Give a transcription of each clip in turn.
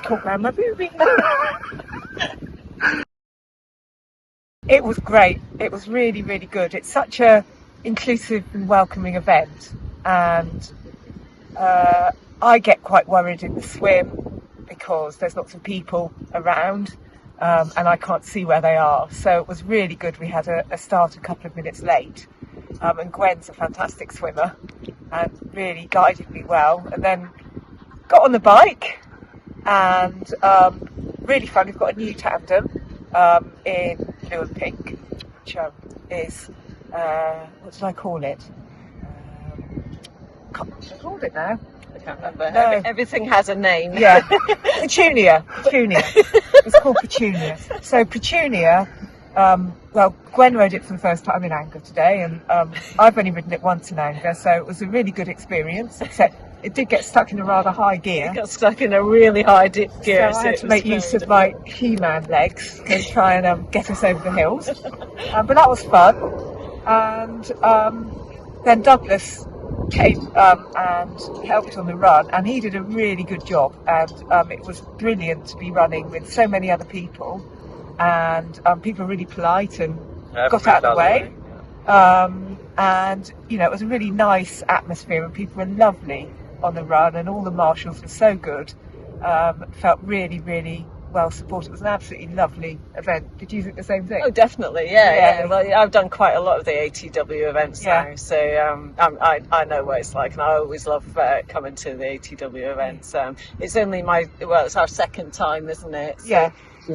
caught round my boobie. It was great. It was really, really good. It's such a inclusive and welcoming event, and I get quite worried in the swim because there's lots of people around, and I can't see where they are. So it was really good. We had a start a couple of minutes late, and Gwen's a fantastic swimmer and really guided me well. And then got on the bike, and really fun. We've got a new Tandem in blue and pink, which is what did I call it? Can't remember what I called it now. I can't remember. No. Everything has a name. Yeah, Petunia. It's called Petunia. So Petunia, well, Gwen rode it for the first time in anger today, and I've only ridden it once in anger, so it was a really good experience, except it did get stuck in a rather high gear. It got stuck in a really high gear. So I had to make use of my He-Man legs to try and get us over the hills. But that was fun. And then Douglas came and helped on the run, and he did a really good job. And it was brilliant to be running with so many other people, and people were really polite and got out of the way. And you know, it was a really nice atmosphere, and people were lovely on the run, and all the marshals were so good. Felt really, really well supported. It was an absolutely lovely event. Did you think the same thing? Oh, definitely, yeah. Well, I've done quite a lot of the ATW events now, so I know what it's like, and I always love coming to the ATW events. It's only it's our second time, isn't it?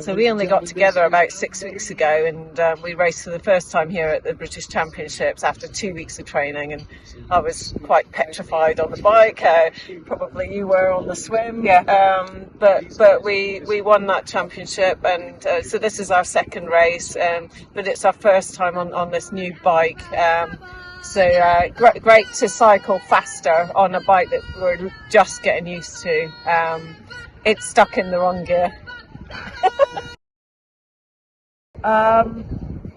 So we only got together about 6 weeks ago, and we raced for the first time here at the British Championships after 2 weeks of training, and I was quite petrified on the bike. Probably you were on the swim. But we won that championship, and so this is our second race, but it's our first time on this new bike. So great to cycle faster on a bike that we're just getting used to. It's stuck in the wrong gear.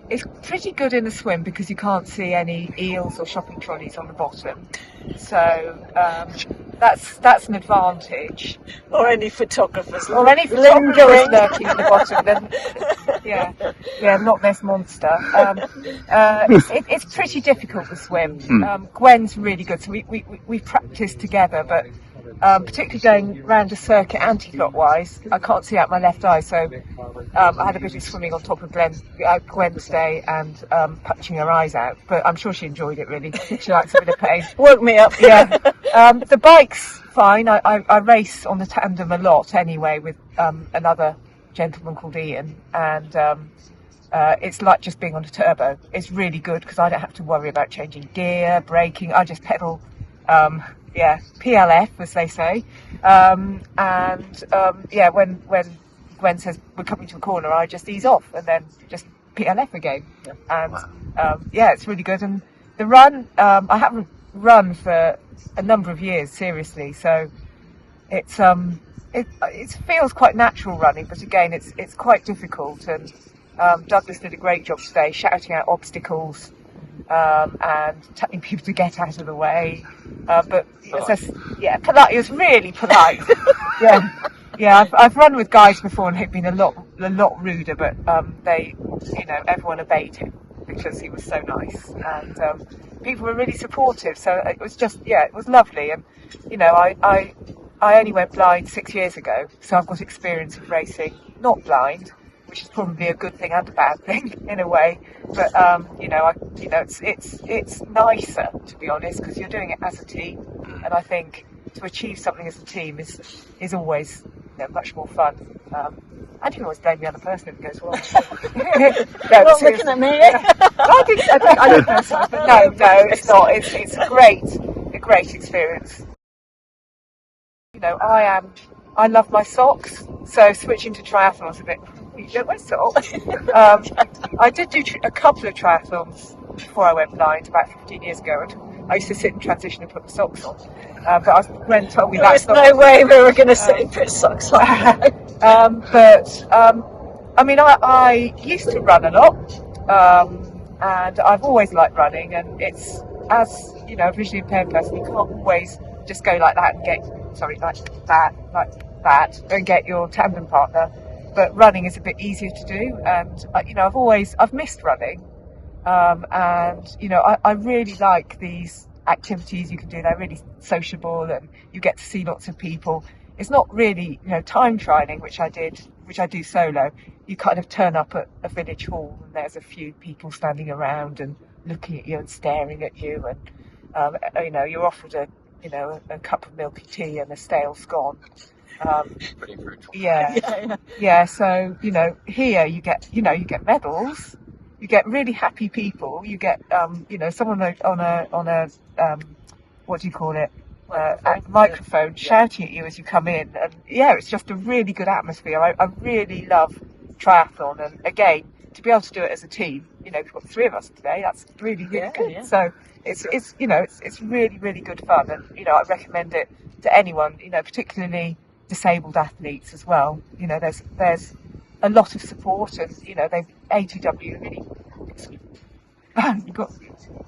It's pretty good in the swim because you can't see any eels or shopping trolleys on the bottom, so that's an advantage. Or any photographers. Or any photographers lurking at the bottom. Then, not this monster. It's pretty difficult to swim. Gwen's really good, so we practiced together, but particularly going round a circuit anti-clockwise, I can't see out my left eye, so I had a bit of swimming on top of Gwen's day and punching her eyes out, but I'm sure she enjoyed it really. She likes a bit of pain. Woke me up. The bike's fine. I race on the Tandem a lot anyway with another gentleman called Ian, and it's like just being on a turbo. It's really good because I don't have to worry about changing gear, braking. I just pedal PLF, as they say, when Gwen says we're coming to a corner, I just ease off and then just PLF again. It's really good. And the run, I haven't run for a number of years, seriously, so it's it feels quite natural running, but again it's quite difficult, and Douglas did a great job today shouting out obstacles and telling people to get out of the way, but polite. It was really polite. I've run with guys before and they've been a lot ruder, but everyone obeyed him because he was so nice, and people were really supportive, so it was just it was lovely. And I only went blind 6 years ago, so I've got experience of racing not blind, which is probably a good thing and a bad thing in a way. But it's nicer, to be honest, because you're doing it as a team, and I think to achieve something as a team is always much more fun. And you can always blame the other person if it goes wrong. Not looking at me. I don't know so, but no, it's not. It's a great experience. I love my socks, so switching to triathlons a bit. You don't wear socks. I did do a couple of triathlons before I went blind about 15 years ago, and I used to sit in transition and put the socks on. But Gwen told me that's not. There's no way we were going to sit and put socks on. I used to run a lot, and I've always liked running, and it's, as a visually impaired person, you can't always just go like that and get like that and get your tandem partner. But running is a bit easier to do, and I've missed running, and I really like these activities you can do. They're really sociable, and you get to see lots of people. It's not really time trialing, which I do solo. You kind of turn up at a village hall, and there's a few people standing around and looking at you and staring at you, and you're offered a cup of milky tea and a stale scone. Pretty brutal. Yeah. So here you get medals, you get really happy people, you get someone on a what do you call it, microphone shouting at you as you come in, and it's just a really good atmosphere. I really love triathlon, and again, to be able to do it as a team, we've got 3 of us today. That's really good. Yeah. So it's really, really good fun, and I recommend it to anyone, particularly disabled athletes as well. There's a lot of support, and they've ATW really got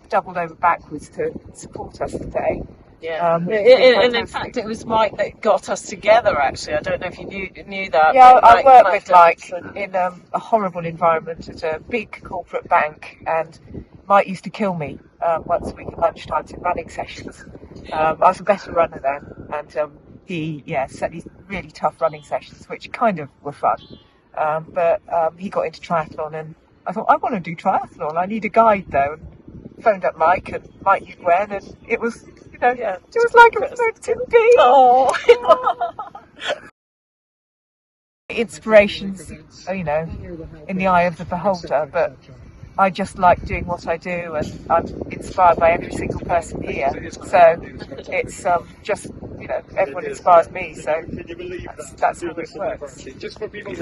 doubled over backwards to support us today. Yeah, and in fact, it was Mike that got us together. Actually, I don't know if you knew that. Yeah, I worked with Mike in a horrible environment at a big corporate bank, and Mike used to kill me once a week at lunchtimes in running sessions. I was a better runner then, and he set these really tough running sessions, which kind of were fun. But he got into triathlon, and I thought, I want to do triathlon. I need a guide though. And phoned up Mike, and Mike knew Gwen, and it was. It was like it was meant to be. Oh. Inspirations, in the eye of the beholder, but I just like doing what I do, and I'm inspired by every single person here. So it's just, everyone inspires me, so that's how it works. Just for people